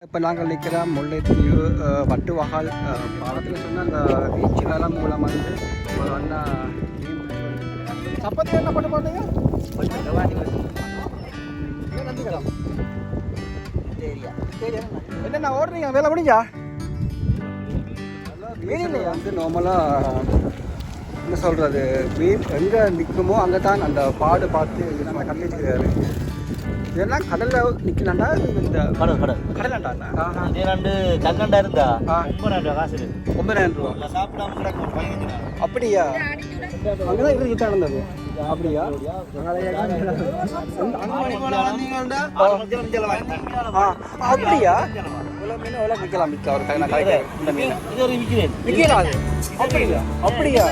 இப்போ நாங்கள் நிற்கிற முல்லைத்தீவு வட்டுவகால் பாலத்தில் சொன்ன அந்த பீச்சு வேலை மூலம் வந்து ஒரு அண்ணா சப்பத்தி என்ன பண்ண மாட்டீங்க என்னண்ணா ஓடுறீங்க வேலை முடிஞ்சா வீடில் வந்து நார்மலாக என்ன சொல்கிறது மீன் எங்கே நிற்குமோ அங்கே தான் அந்த பாடு பார்த்து நம்ம கம்மி வச்சுக்கிறாரு இதெல்லாம் கடலில் நிற்கலாண்டா இந்த கடலாண்டா இது 2 கங்கண்டா இருந்தா 9,000 காசு 9,000 ரூபா சாப்பிடாம கிடக்கும் அப்படியா அங்கே தான் இருக்கு நடந்தது அப்படியா அப்படியா இவ்வளோ மீன் எவ்வளோ விற்கலாம் விற்க ஒரு இந்த மீன் விற்கலாம் அது அப்படியா அப்படியா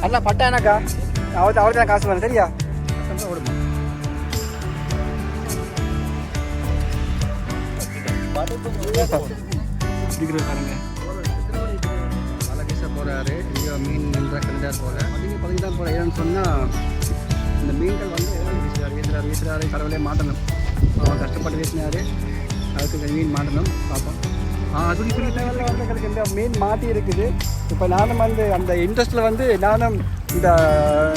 அண்ணா பட்டா எனக்கா அவருக்கு தான் காசு வேணும் சரியா பாருங்க வலை வீச போகிறாரு இங்கே மீன் நின்ற கண்டார் போல பதிங்க தான் போல ஏன்னு சொன்னால் இந்த மீன்கள் வந்து வீசுறாரு கடவுளே மாட்டணும் அவன் கஷ்டப்பட்டு வீசினாரு அதுக்கு இந்த மீன் மாட்டணும் பார்ப்போம் சொல்லி தேவையில்ல வந்து எங்களுக்கு இந்த மீன் மாட்டி இருக்குது இப்போ நானும் வந்து அந்த இன்ட்ரெஸ்ட்டில் வந்து நானும் இந்த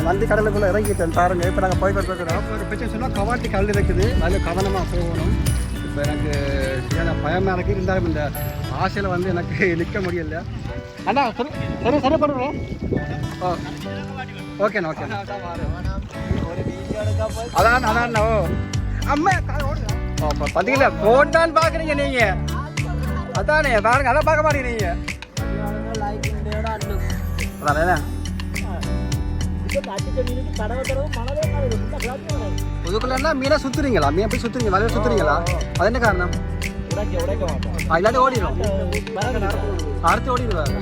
நந்தி கடலுக்குள்ளே இறங்கிட்டேன் பாருங்க இப்போ நாங்கள் போய் பார்க்குறோம் ஒரு பிரச்சனை சொன்னால் கவாட்டி கல் இருக்குது அதில் கவனமாக போகணும் இப்போ எனக்கு சரியான பயமாக இருக்குது இருந்தாலும் இந்த ஆசையில் வந்து எனக்கு நிற்க முடியல அண்ணா சரி பண்ணுறோம் ஓகேண்ணா ஓகே அதான் ஓ அம்மா ஓ பார்த்தீங்களா போட்டான்னு பார்க்குறீங்க நீங்கள் அதானே பாருங்க அதான் பார்க்க மாட்டேங்கிறீங்க அதானே புதுக்குள்ளா மீனை சுத்துறீங்களா மீன் போய் சுத்துறீங்க வலையில சுத்துறீங்களா அது என்ன காரணம் இல்லாட்டி ஓடிடும் அடுத்து ஓடிடுவார்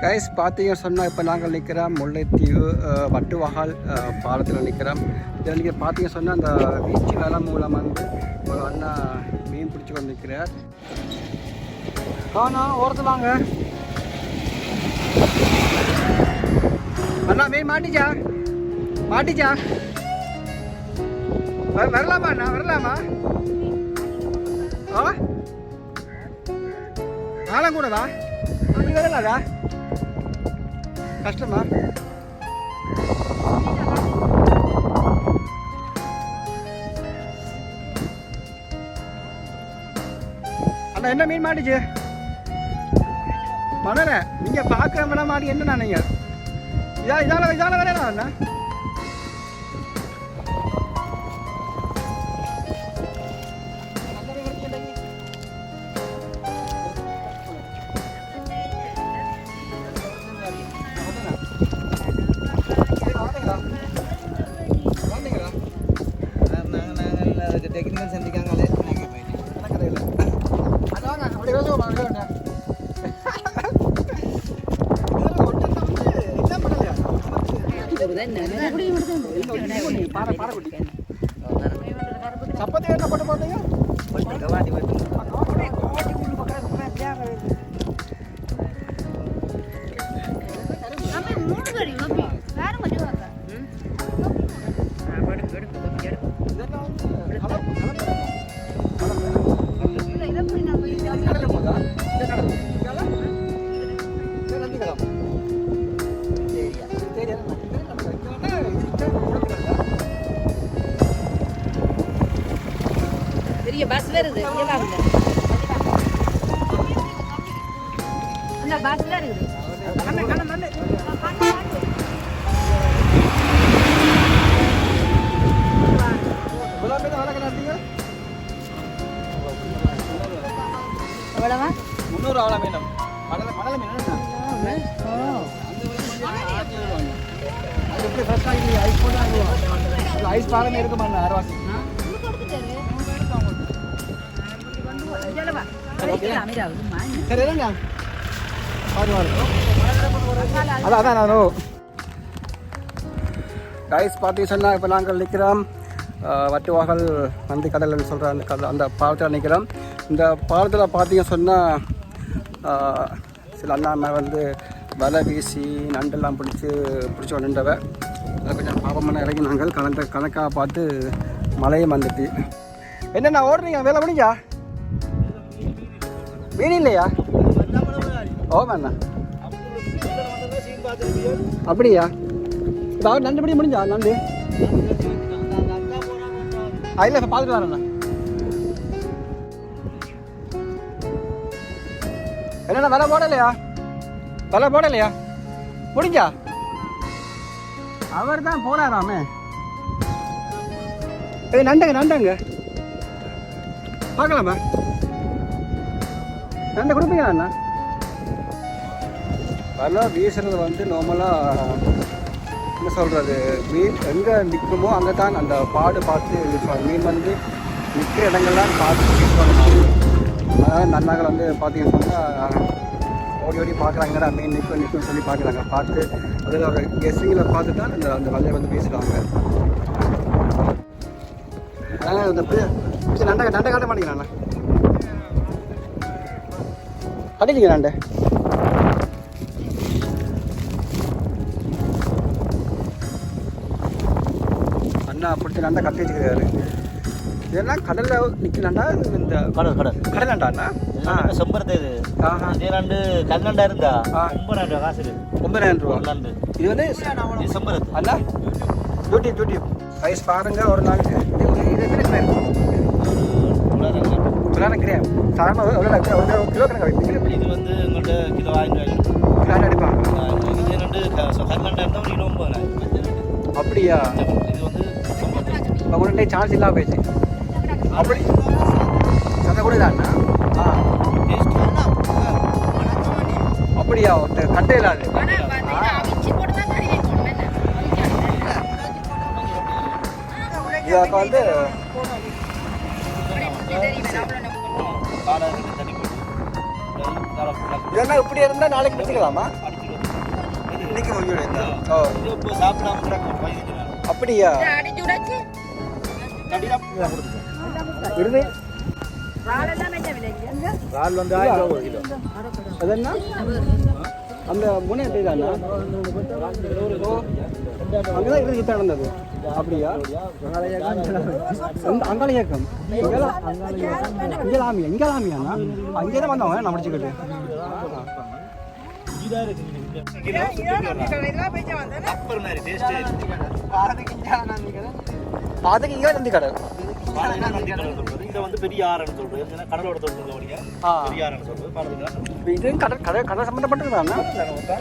கைஸ் பார்த்தீங்க சொன்னால் இப்போ நாங்கள் நிற்கிறோம் முல்லைத்தீவு வட்டுவகால் பாலத்தில் நிற்கிறோம் இதில் நீங்கள் பார்த்தீங்க சொன்னால் அந்த பீச்சு வேலை மூலம் வந்து ஒரு அண்ணா மீன் பிடிச்சி கொண்டு நிற்கிறார் ஓரத்தில் வாங்க அண்ணா மீன் மாட்டிச்சா வரலாமா அண்ணா வரலாமா ஆழம் கூடவா அப்படி வரலாதா கஷ்டமா அண்ணா என்ன மீன் மாட்டிச்சு மணல நீங்க பாக்குற மன மாடி என்ன நீங்க இதால வரேன் அண்ணா டெக்னிக்கல் சந்திக்காங்களே சப்பத்தி என்ன பண்ண மாட்டீங்க பெரிய பஸ் வருது இங்க வாங்க அந்த பஸ் வருது எவ்வளவா 300 ஆள மீனம் மணல மீன் அது எப்படி ஃப்ரெஷ்ஷாக இல்லை ஐஸ் போட்டு ஐஸ் பாருங்க இருக்க மாட்டேன் அரவாசி சரி இல்லைங்க பாரு அதான் நானும் கைஸ் பார்த்தீங்க சொன்னால் இப்போ நாங்கள் நிற்கிறோம் வட்டுவாகல் நந்தி கடல்னு சொல்கிற அந்த அந்த பாலத்தில் நிற்கிறோம். இந்த பாலத்தில் பார்த்தீங்க சொன்னால் சில அண்ணாமை வந்து வலை வீசி நண்டெல்லாம் பிடிச்சி வந்துட்டவ அதை கொஞ்சம் பாவமான இறங்கி நாங்கள் கணக்காக பார்த்து மழையும் வந்துட்டு என்னண்ணா ஓடுறீங்க வேலை முடிஞ்சா மீன் இல்லையா ஓமாண்ணா அப்படியா இப்போ அவர் நண்டு பிடி முடிஞ்சா நண்டு இல்லை இப்போ பார்த்துட்டு வரேண்ணா என்னண்ணா வலை போடலையா முடிஞ்சா அவர் தான் போனாராமே நண்டங்க பார்க்கலாமா நண்டை கொடுப்பீங்களா அண்ணா வலை வீசுறது வந்து நார்மலாக என்ன சொல்கிறது மீன் எங்கே நிற்குமோ அங்கே தான் அந்த பாடு பார்த்து வீசுவாங்க. மீன் வந்து நிற்கிற இடங்கள்லாம் பார்த்து வீசுவாங்க. அதனால் நன்னாக்கள் வந்து பார்த்தீங்கன்னு சொன்னால் ஓடி பார்க்குறாங்கடா மீன் நிற்கும்னு சொல்லி பார்க்குறாங்க. பார்த்து அதில் ஒரு கெஸ்ஸிங்கில் பார்த்து தான் அந்த வலையை வந்து வீசுகிறாங்க. அதனால் இந்த நண்டை காட்ட மாட்டேங்கிறாண்ணா கட்டிங்க நண்டை அண்ணா பிடிச்ச நண்டை கட்டி வச்சுக்கிறாரு. இதெல்லாம் கடலில் நிற்கலாண்டா இந்த கடல் நண்டாண்ணா செம்பரத்தை இது ரெண்டு கல்நண்டா இருந்தா 9,000 காசு 9,000 நண்டு. இது வந்து செம்பரத்து அண்ணா டியூட்டி ரைஸ் பாருங்க ஒரு நாளைக்கு இது எத்தனை பேர் கிராம் சாதாரண எவ்வளோ கிலோ கணக்கு வைப்பீங்க? இது வந்து எங்கள்கிட்ட கிலோ 1000 கிலோ அடிப்பாங்க. இது ரெண்டு கல்நண்டா இருந்தால் 1 கிலோ 9,000. அப்படியா? இது வந்து இப்போ உடனே சான்ஸ் இல்லாமல் போயிடுச்சு. அப்படி சந்தை கூட இதாண்ணா அப்படியா? கட்டை இல்லாது இதுக்கு வந்து இதெல்லாம் இப்படி இருந்தால் நாளைக்கு பிடிச்சிக்கலாமா? இன்னைக்கு அப்படியா? அந்த முனை தானா அங்கதான் இருந்து நடந்தது. அப்படியா? அங்காள இயக்கம் இங்கலாமியாண்ணா அங்கேதான் வந்தவங்க நான் முடிச்சுக்கிட்டு அதுக்கு இங்கே நந்தி கடல் பெரிய ஆறுன்னு சொல்றது கடலோட இது கடல் சம்பந்தப்பட்டது தானே?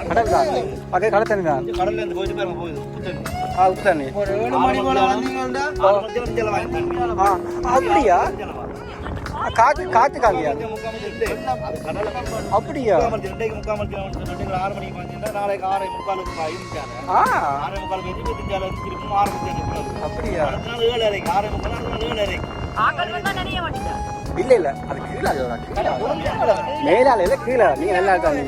கடல் தான் அதே கடல் தண்ணி தான். கடல்ல இருந்து போயிட்டு பாருங்க போகுது உப்பு தண்ணி. அப்படியா? காத்து காலியா? அப்படியா? 6 மணிக்கு நாளைக்கு 6:45 அப்படியா? இல்ல அது கீழே மேலால இல்ல கீழே நீங்க நல்லா இருக்காங்க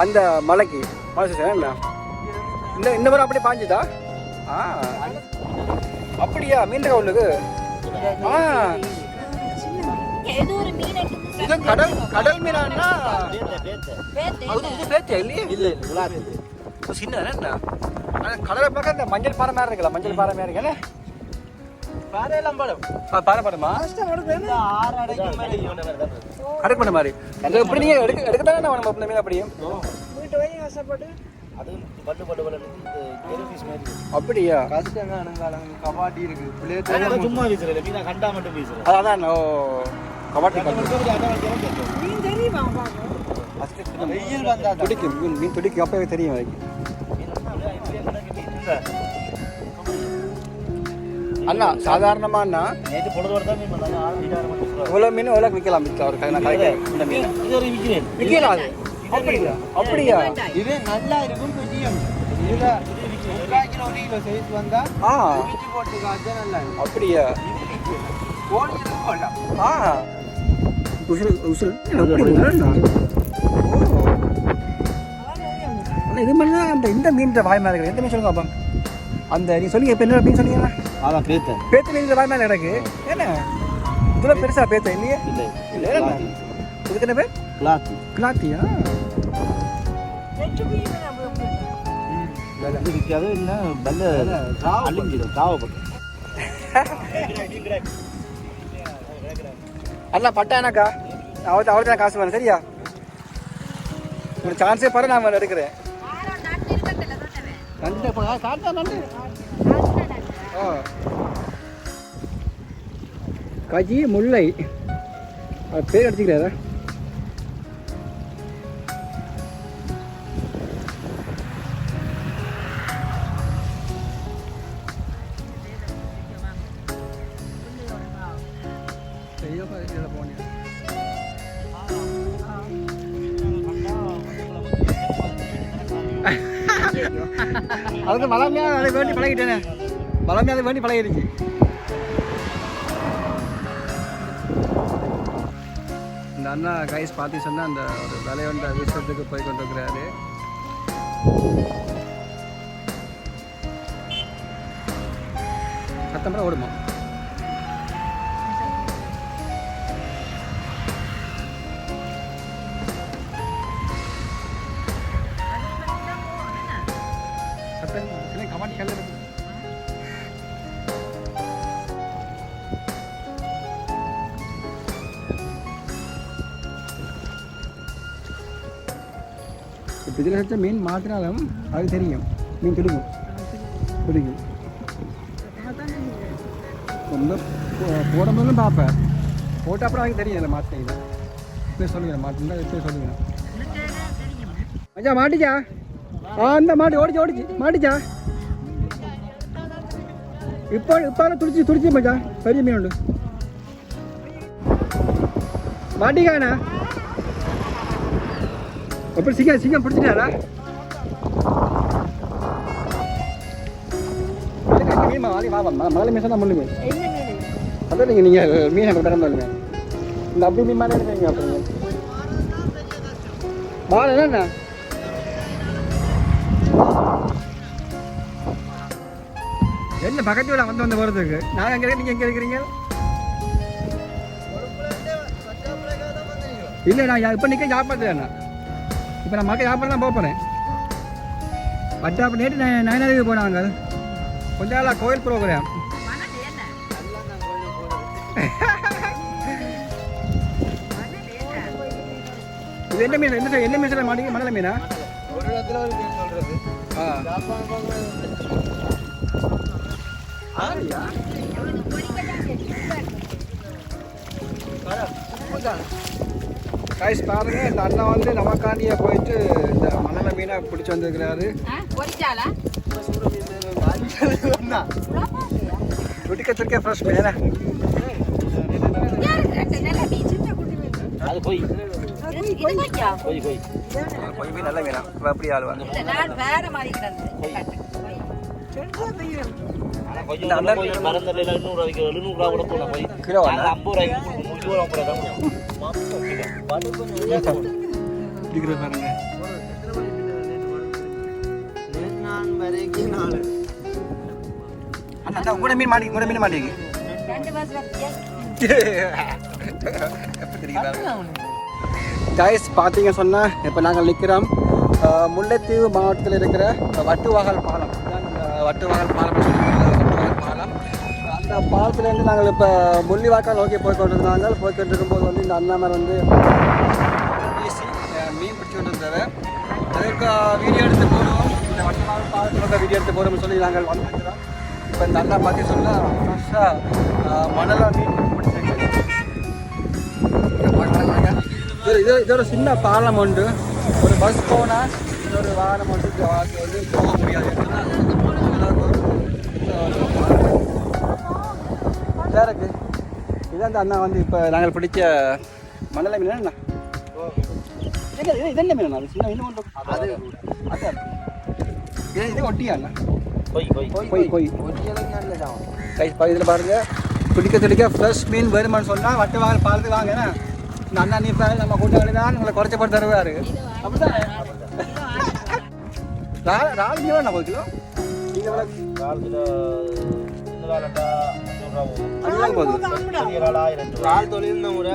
அந்த மலைக்கு இந்த முறை அப்படியே பாஞ்சுதா? அப்படியா? மீன் உள்ளது கடல் மீனா? பேத்தியா இல்லையே? இல்ல சின்ன கடலை பார்க்க இந்த மஞ்சள் பாறை மாதிரி இருக்குல்ல? மஞ்சள் பாறை மாதிரி இருக்குல்ல? பாறை படமா கடல் பண்ண மாதிரி எப்படி நீங்க எடுக்கத்தானே நம்ம மீன் அப்படியும் அப்படியா? கபாட்டி இருக்கு சும்மா வீசுறது கண்டா மட்டும் வீசுறது அதான் கபாட்டி துடிக்கும் மீன் துடிக்கும் அப்பவே தெரியும். அண்ணா சாதாரணமா நேற்று பொழுது இவ்வளவு மீன் எவ்வளவு விற்கலாம்? இந்த மீன் விற்கலாம் அது? அப்படியா? அப்படியா? இது நல்லா இருக்கும் அப்படியா? உசுல் உசுல் எப்படி அண்ணா இது மாதிரி தான் அந்த இந்த மீன் வாய் மேலே கிடக்கு எந்த மீன் சொல்லுங்க அப்பா அந்த நீ சொல்லுங்க இப்போ என்ன மீன் சொன்னீங்கன்னா அதான் பேத்தேன் பேத்து மீன் வாய் மேலே கிடக்கு என்ன இதெல்லாம் பெருசா பேத்த இல்லையே இல்லை இதுக்கு என்ன பேர் கிளாத்தி கிளாத்தியா இருக்காது என்ன வெள்ள அழிஞ்சிடும் காவப்பட்டு அண்ணா பட்டானாக்கா அவர்தான் தான் காசு வேணும் சரியா ஒரு சான்ஸே பாரு நான் எடுக்கிறேன் நன்றி காட்டா நன்றி கஜி முல்லை அது பேர் எடுத்துக்கிறாரா அதுக்கு பலமையாக அதை வேண்டி பழகிட்டேனே பலமையாக அதை வேண்டி பழகிடுச்சு இந்த அண்ணா கைஸ் பார்த்து சொன்னால் அந்த ஒரு விளையாண்ட விஷயத்துக்கு போய் கொண்டு இருக்கிறாரு சத்தம் ஓடுமா கமாண்டி கல்ல இப்போ இதில் வச்ச மீன் மாற்றினாலும் அது தெரியும் மீன் துடிக்கும் ரொம்ப போடும்போதும் பார்ப்பேன் போட்ட அப்புறம் அதுக்கு தெரியும் இல்லை மாற்றினேன் இதை இப்போ சொல்லுங்கள் மாற்றினா இப்போ சொல்லுங்கள் மச்சா மாட்டிச்சா அந்த மாட்டு ஓடிச்சு மாட்டிச்சா இப்போ துடிச்சு மச்சா பெரிய மீன் உண்டு மாட்டிக்காண்ணா எப்படி சிங்கம் பிடிச்சிட்டாரா மீன் மலை மீன் தான் முள்ளு மீன் அதான் நீங்கள் மீன் எனக்கு தரம் பாருங்க இந்த அப்படி மீன் மாதிரி எடுக்கிறீங்க அப்படிங்க மாலை என்னண்ணா என்ன பக்கத்து வீட வந்து போகிறதுக்கு நான் எங்கே நீங்கள் எங்கே இருக்கிறீங்க இல்லை நான் இப்போ நிற்க சாப்பாடுறேண்ணா இப்போ நான் மக்கள் சாப்பாடு தான் போகிறேன் பட்டாப்பு நேற்று நயனாதிக்கு போனாங்க கொஞ்ச நாளாக கோயில் ப்ரோக்ராம் இது என்ன மீன் என்ன மீன் சொல்ல மாட்டீங்க மணல மீனா ஒரு இடத்துல ஒரு மீன் சொல்கிறது கைஸ் பாருங்க இந்த அண்ணா வந்து நமக்காண்டியே போயிட்டு இந்த மணல மீனை பிடிச்சி வந்திருக்கிறாரு துடிக்க ஃப்ரெஷ் மீனா போய் மீன் நல்ல மீனா அப்படி ஆளுவாங்க கிலோ பாருங்க கூட மீன் மாட்டேங்க கைஸ் பார்த்தீங்க சொன்னால் இப்போ நாங்கள் நிற்கிறோம் முல்லைத்தீவு மாவட்டத்தில் இருக்கிற வட்டுவாகல் பாலம் அந்த பாலத்துலேருந்து நாங்கள் இப்போ முள்ளிவாக்கால் நோக்கி போய்கொண்டிருந்தாங்க போய்கொண்டிருக்கும்போது வந்து இந்த அண்ணாமர் வந்து வீசி மீன் பிடிச்சி கொண்டு இருந்தார் அதற்கு வீடியோ எடுத்து போடுவோம் இந்த வட்டுவாகல் பாலத்தில் வீடியோ எடுத்து போடுவோம்னு சொல்லி நாங்கள் வந்துருக்கிறோம் இப்போ இந்த அண்ணா பார்த்து சொன்னால் ஃப்ரெஷ்ஷாக மணலாக மீன் பிடிச்சிருக்கு இது ஒரு சின்ன பாலம் உண்டு ஒரு பஸ் போனால் இன்னொரு வாகனம் வந்து போக முடியாது இருக்கு இதான் அந்த அண்ணா வந்து இப்போ நாங்கள் பிடிச்ச மணலை மீன் என்ன இது என்ன மீன் அது சின்ன மீன் ஒன்று அது அதான் இது ஒட்டியா அண்ணா இதில் பாருங்க பிடிக்க ஃப்ரெஷ் மீன் வருமானு சொன்னால் வட்டுவாகல் பாலத்துக்கு வாங்கண்ணா இந்த அண்ணா நிற்பாரு நம்ம கூட்டாளி தான் உங்களை குறைச்சப்பட்டு தருவார் அப்படிதான் ரால் கிலோ என்ன 1 கிலோ நீங்கள் கால் கிலோ இந்த காலண்டா அதுதான் போகுது ரால் தொழில் தான் ஒரு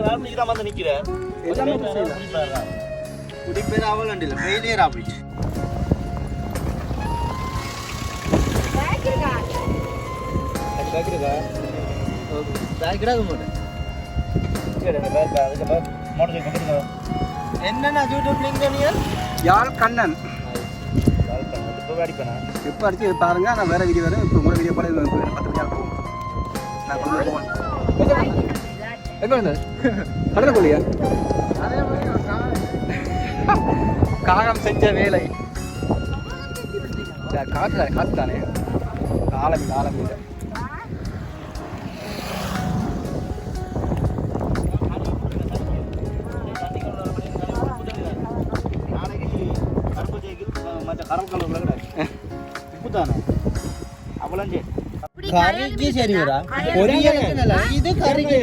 ரால் மணிக்கு தான் வந்து நிற்கிறேன் எல்லாமே குடிப்பேர் ஆவல் இல்லை ஃபெயிலியர் ஆகிடுச்சு என்னன்னா யூடியூப் லிங்க் யாழ் கண்ணன் இப்போ அடிச்சு பாருங்க நான் வேற வீடியோ வரும் இப்போ வீடியோ போல 10 மணி நேரம் போகும் நான் கொண்டு போகணும் எங்கே வந்தது கடலை கொள்ளியா காகம் செஞ்ச வேலை காற்று தானே ஆலமீன் கறிக்கு சரி வரா பொரியல் இது கறிக்கு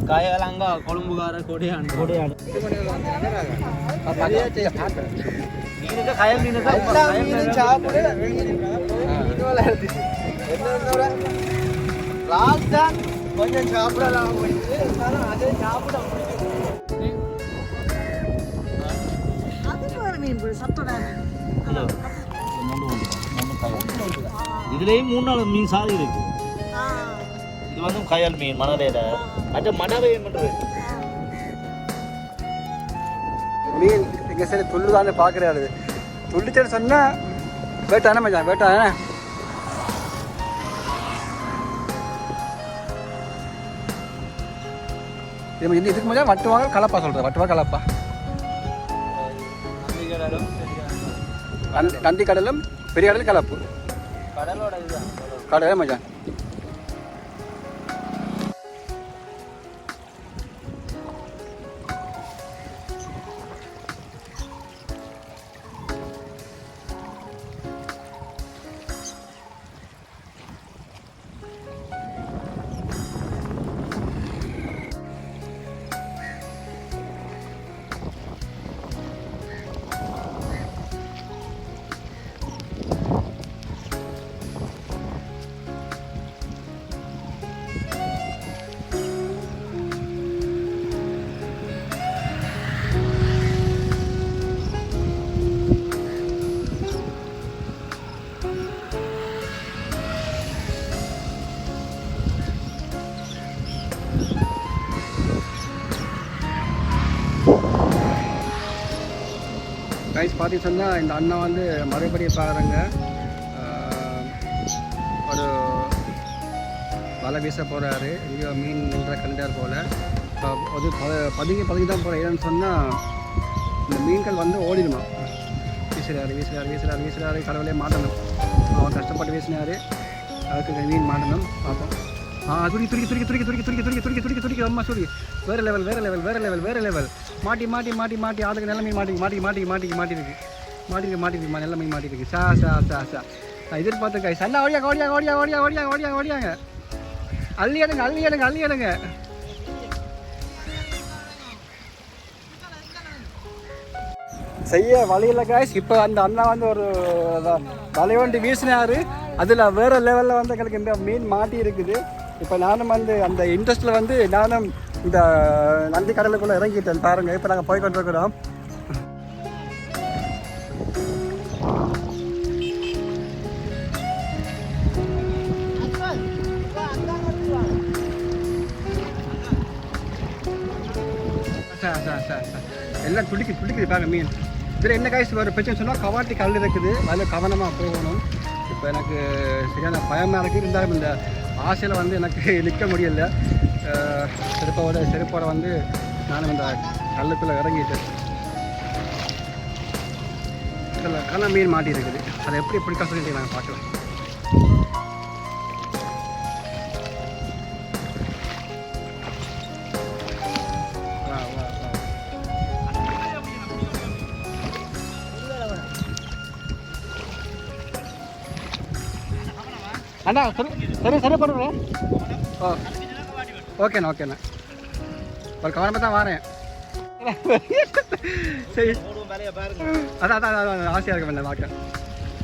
காயலாங்க கொழும்புகார கொடையாண்டு கொஞ்சம் சாப்பிடலாம் அதே சாப்பிட இதுலயும் 3 நாள் மீன் சாதி இருக்கு இது வந்து கயல் மீன் மணலையில மற்ற மடவை பண்றது மீன் எங்க சரி துள்ளுதான்னு பாக்குறாரு துள்ளிச்சேன்னு சொன்னா வேட்டானே மச்சான் வேட்டானே இதுக்கு முன்னாடி வட்டுவாங்க கலப்பா சொல்றேன் வட்டுவா கலப்பா நந்தி கடலும் பெரிய கடலும் கலப்பு கடலோட கடலே மச்சான் கைஸ் பார்த்து சொன்னால் இந்த அண்ணா வந்து மறுபடியும் பாருங்க ஒரு வலை வீச போகிறாரு எங்கேயோ மீன் நின்ற கண்டார் போல் அது பதுங்கி தான் போகிற ஏன்னு சொன்னால் இந்த மீன்கள் வந்து ஓடிடுமா வீசுறாரு கடவுளே மாட்டணும் அவன் கஷ்டப்பட்டு வீசினார் அதுக்கு மீன் மாட்டணும் பார்ப்போம் துருக்கி அம்மா சொல்லி வேறு லெவல் மாட்டி அதுக்கு நல்ல மீன் மாட்டிருக்கு நல்ல மீன் மாட்டிருக்கு சா நான் எதிர்பார்த்தேன் கை சண்டை ஓடியாங்க அள்ளி எடுங்க செய்ய வழியில் காய்ஸ் இப்போ அந்த அண்ணா வந்து ஒரு வலை வண்டி வீசினாரு அதில் வேறு லெவலில் வந்து எங்களுக்கு இந்த மீன் மாட்டி இருக்குது இப்போ நானும் வந்து அந்த இன்ட்ரெஸ்ட்டில் வந்து நானும் இந்த நந்தி கடலுக்குள்ளே இறங்கிட்டேன் பாருங்கள் இப்போ நாங்கள் போய் கொண்டிருக்கிறோம் எல்லாம் துடிக்குது பாருங்க மீன் இதில் என்ன காய்ச்சி ஒரு பிரச்சனை சொன்னால் கவாட்டி கல் இருக்குது அதில் கவனமாக போகணும் இப்போ எனக்கு சரியான பயமாக இருக்குது இருந்தாலும் இந்த ஆசையில் வந்து எனக்கு நிற்க முடியல செருப்போட வந்து நானும் இந்த கல்லுக்குள்ளே இறங்கிட்டேன் இதில் கன மீன் மாட்டி இருக்குது அதை எப்படி பிடிக்க சொல்லிட்டு நாங்கள் பார்க்கலாம் அண்ணா சரி பண்ணுறேன். ஓ ஓகேண்ணா ஓகேண்ணா, ஒரு கவனமாக தான் வரேன். சரி அதான் ஆசையாக இருக்கும் என்ன பார்க்க.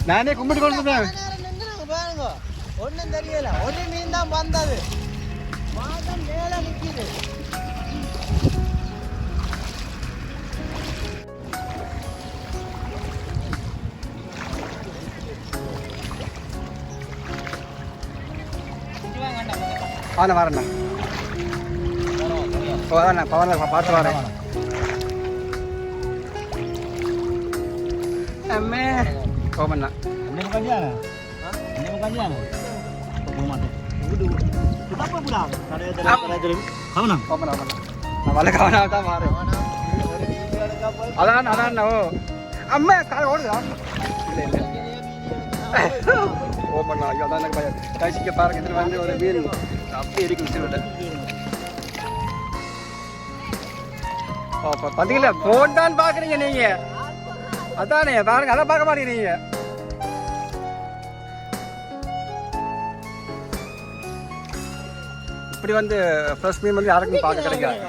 நானே கும்பிட்டு கொண்டு பாருங்க, ஒன்றும் தெரியல, ஒரு மீன் தான் வந்தது, மாதம் மேலே நிற்கிது. ஆண்ணா வரேண்ணா. ஓ அண்ணா பவனில் பார்த்து வரேன். அம்மே ஓமண்ணா வலை கவனம் தான் மாறு. அதான் ஓ அம்மா காலை ஓடுதா? இல்லை இல்லை ஓமண்ணா ஐயோ அதான் எனக்கு பயம். கழிச்சிக்க பாருங்க, இதில் வந்து ஒரு மீன் அப்படி இருக்கு விசிலோட. பார்த்தீங்களா போன் தான் பார்க்குறீங்க நீங்க, அதானே பாருங்க, அதை பார்க்க மாட்டேங்கிறீங்க. இப்படி வந்து ஃப்ரெஷ் மீன் வந்து யாருக்கும் பார்க்க கிடைக்காது.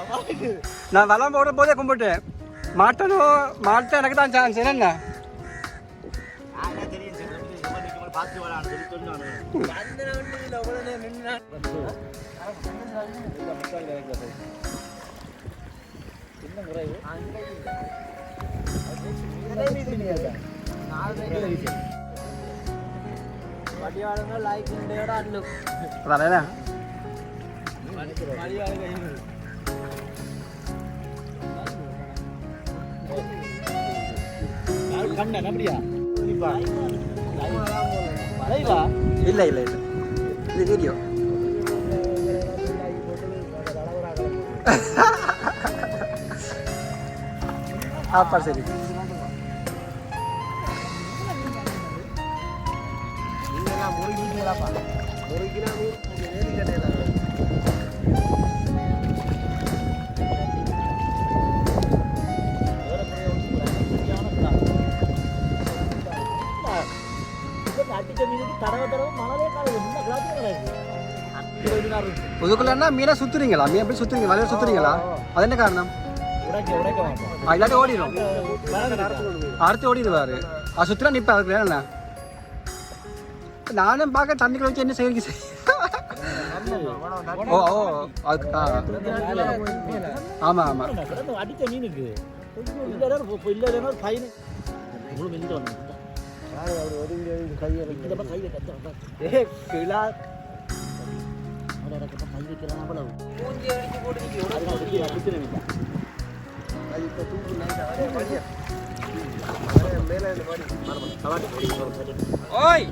நான் வளம் போடும் போதே கும்பிட்டேன், மாட்டேன் எனக்கு தான் சான்ஸ். என்னண்ணா அதானே இல்லை இல்லை இல்லை இது வீடியோ. அப்பா சரி இதுக்குள்ளா மீனை சுத்துறீங்களா? மீன் எப்படி சுத்துறீங்க? வலையில சுத்துறீங்களா? அது என்ன காரணம்? இல்லாட்டி ஓடிடும், அடுத்து ஓடிடுவாரு. அது சுத்தினா நிப்ப அதுக்கு வேணா. நானும் பார்க்க தண்ணிக்குள்ள வச்சு என்ன செய்ய. ஓ ஓ அதுக்கு ஆமா ஆமா அடித்த மீனுக்கு ஓய்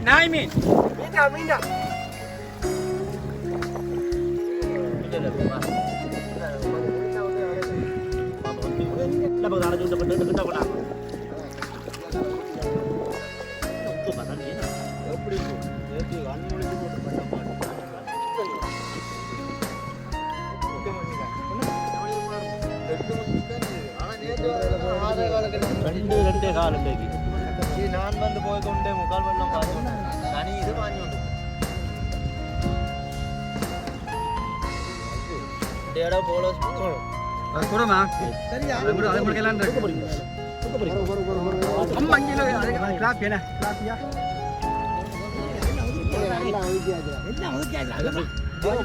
நாய் மீன் மீண்டா ரெண்டே கால் நான் வந்து போய்கொண்டே முக்கால் வெள்ளம் பார்த்து தனி இது வாங்கிட்டு டேடா போலஸ் அது கூடமா சரியா அது கூட அது முடிக்கலாம் அம்மா அங்கில கிளாப் என்ன கிளாப்பியா எல்லாம் ஊத்தியாச்சு எல்லாம் ஊத்தியாச்சு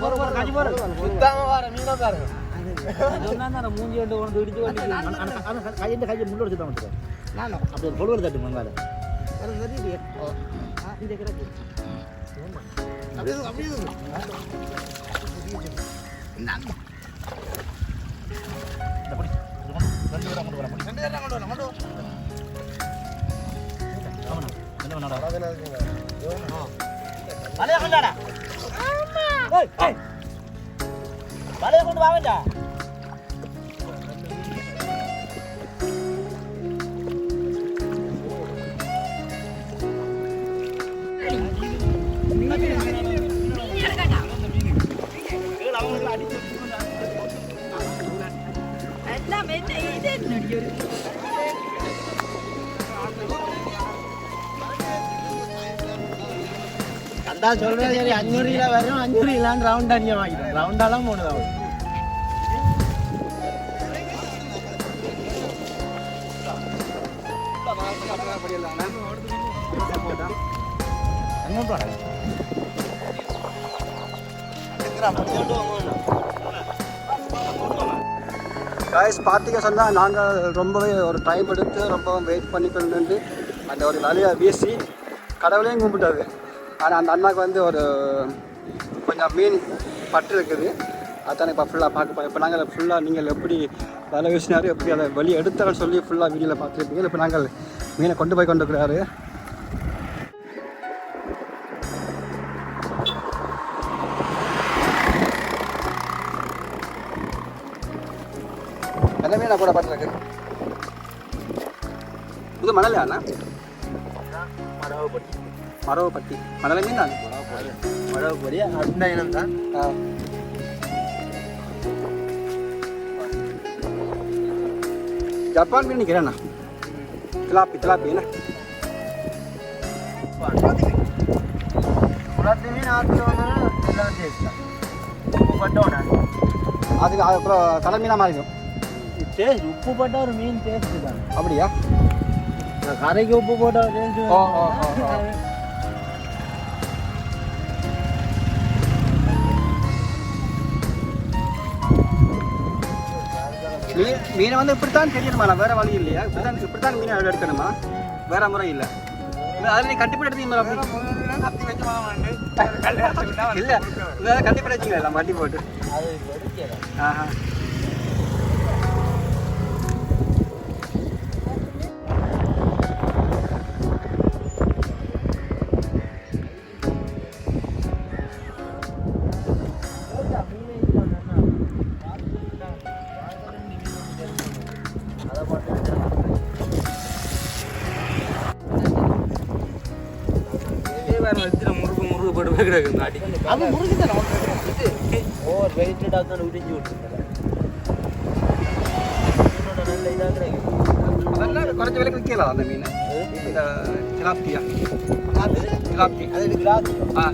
போற காஞ்சி போற சுத்தமா வர மீனா பாருங்க சொன்னா மூஞ்சி வந்து கொண்டு இடிச்சு வந்து கையில கையை முள்ள வச்சு தான் நான் அப்படி ஒரு பொழுது தட்டு மங்கால அது சரியே இந்த கிடக்கு அப்படியே அப்படியே நான் கொண்டு வாங்கடா நான் சொல்றேன் சரி 500 கிலோ வரும் 500 கிலோன்னு ரவுண்ட் அடிக்க வாங்கிட்டேன் ரவுண்டாலாம் போனது அவள் காய்ஸ் பார்த்தீங்க சொன்னால் நாங்கள் ரொம்பவே ஒரு டைம் எடுத்து ரொம்பவும் வெயிட் பண்ணி கொண்டு வந்து அந்த ஒரு வலையை வீசி கடவுளையும் கும்பிட்டாரு. ஆனால் அந்த அண்ணாக்கு வந்து ஒரு கொஞ்சம் மீன் பட்டு இருக்குது. அதுதானே இப்போ ஃபுல்லாக பார்க்க இப்போ நாங்கள் ஃபுல்லாக நீங்கள் எப்படி வலை வீசினாரு எப்படி அதை வெளியே எடுத்தான்னு சொல்லி ஃபுல்லாக வீடியோவில் பார்த்துருப்பீங்க. இப்போ நாங்கள் மீனை கொண்டு போய் கொண்டு இருக்கிறாரு. என்ன மீன் கூட பட்டிருக்கு இது மணல் அண்ணா மரவப்பட்டி மணல மீன் தான் மழை அந்த இனம் தான் ஜப்பான் மீன் நிற்கிறேண்ணா திலாப்பி என்ன மீன் ஆற்றுல வந்தாலும் எல்லாம் டேஸ்ட் உப்பு பட்டோண்ணா அதுக்கு அப்புறம் கடல் மீனாக மாறிடும். டேஸ்ட் உப்பு போட்டால் ஒரு மீன் டேஸ்ட்டு தான் அப்படியா? கரைக்கு உப்பு போட்டால் டேஸ்ட் மீனை வந்து இப்படித்தான் தெரியணுமா? வேற வழி இல்லையா? இப்படித்தான் மீனை எடுக்கணுமா? வேற முறை இல்லை. அதில் நீ கட்டிப்பட எடுத்தீங்க இல்லை கட்டிப்பட வச்சிங்களா கட்டி போட்டு ஆஹா அது முருகு தானே ஓவர் வெயிட்டடாக தான் உறிஞ்சி விட்டுருக்கேன் நல்ல இதாக கிடைக்கும் அதெல்லாம் குறைஞ்ச விலைக்கு விற்கலாம் அந்த மீன் திலாப்பியா திலாப்பி அது கிராஸ் ஆ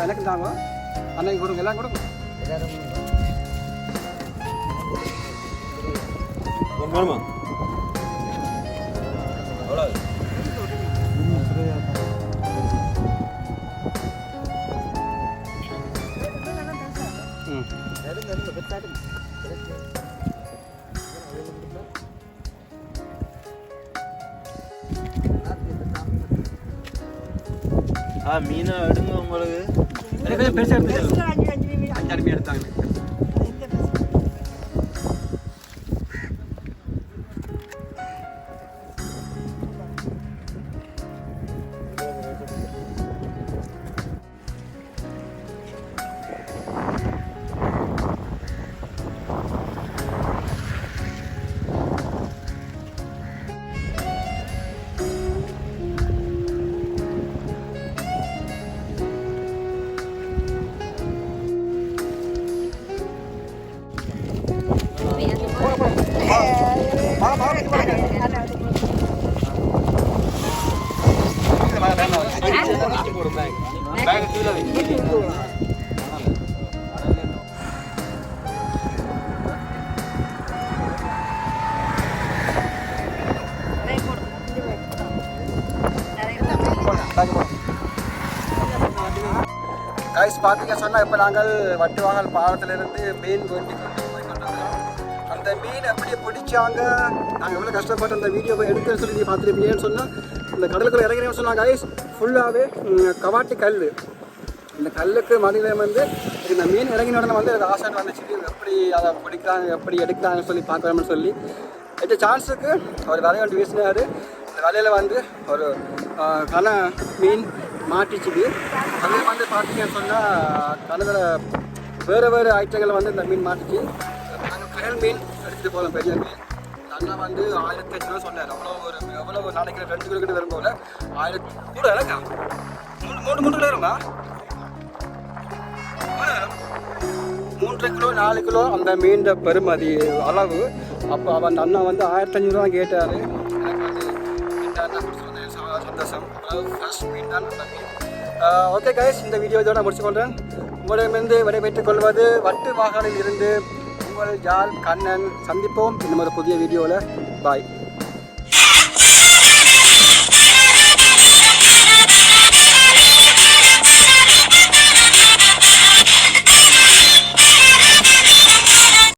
எனக்கு தாங்க அன்னைக்கு கொடுங்க எல்லாம் கொடுங்க வேணுமா மீனை எடுங்க உங்களுக்கு பெருசாக எடுத்து 5 மீன் எடுத்தாங்க. கைஸ் பார்த்தீங்க சொன்னால் இப்போ நாங்கள் வட்டுவாங்கல் பாலத்திலிருந்து மீன் வேண்டி கொண்டு போய் கொண்டிருக்கிறோம். அந்த மீன் எப்படி பிடிச்சாங்க நாங்கள் எவ்வளோ கஷ்டப்பட்டு அந்த வீடியோவை எடுக்க சொல்லி பார்த்துருப்பீங்கன்னு சொன்னால் இந்த கடலுக்குள்ள இறங்குறேன்னு சொன்னாங்க. கைஸ் ஃபுல்லாகவே கவாட்டி கல். இந்த கல்லுக்கு மடியில் வந்து இந்த மீன் இறங்கின உடனே வந்து அது ஆசை வந்துச்சு எப்படி அதை பிடிக்கிறாங்க எப்படி எடுக்கிறாங்கன்னு சொல்லி பார்க்கலாம்னு சொல்லி எட்டு சான்ஸுக்கு அவர் வலையை வந்து வீசினார். அந்த வலையில் வந்து ஒரு கன மீன் மாட்டிச்சுது. அதில் வந்து பார்த்தீங்கன்னு சொன்னால் கனதில் வேறு ஐட்டங்களை வந்து இந்த மீன் மாட்டிச்சு. நாங்கள் கடல் மீன் எடுத்துகிட்டு போகலாம் பெரிய மீன் அண்ணா வந்து 1500 ரூபா சொன்னார். எவ்வளோ நாளைக்கு 2 கிலோ கிட்ட வரும் போல 1000 கூட எனக்கா 3 கிலோ வருமா 3 கிலோ 4 கிலோ அந்த மீன் பெருமதி அளவு. அப்போ அவன் அண்ணா வந்து 1500 ரூபா கேட்டார். எனக்கு வந்து இந்த அண்ணா கொடுத்து சந்தோஷம். ஃபர்ஸ்ட் மீன் தான் அந்த மீன். ஓகே கைஸ், இந்த வீடியோ இதோட முடிச்சுக்கொள்கிறேன். உங்களிடமிருந்து விடைபெற்றுக் கொள்வது வட்டு வாகனில் இருந்து உங்கள் ஜால் கண்ணன். சந்திப்போம் இன்னும் ஒரு புதிய வீடியோவில். பாய்.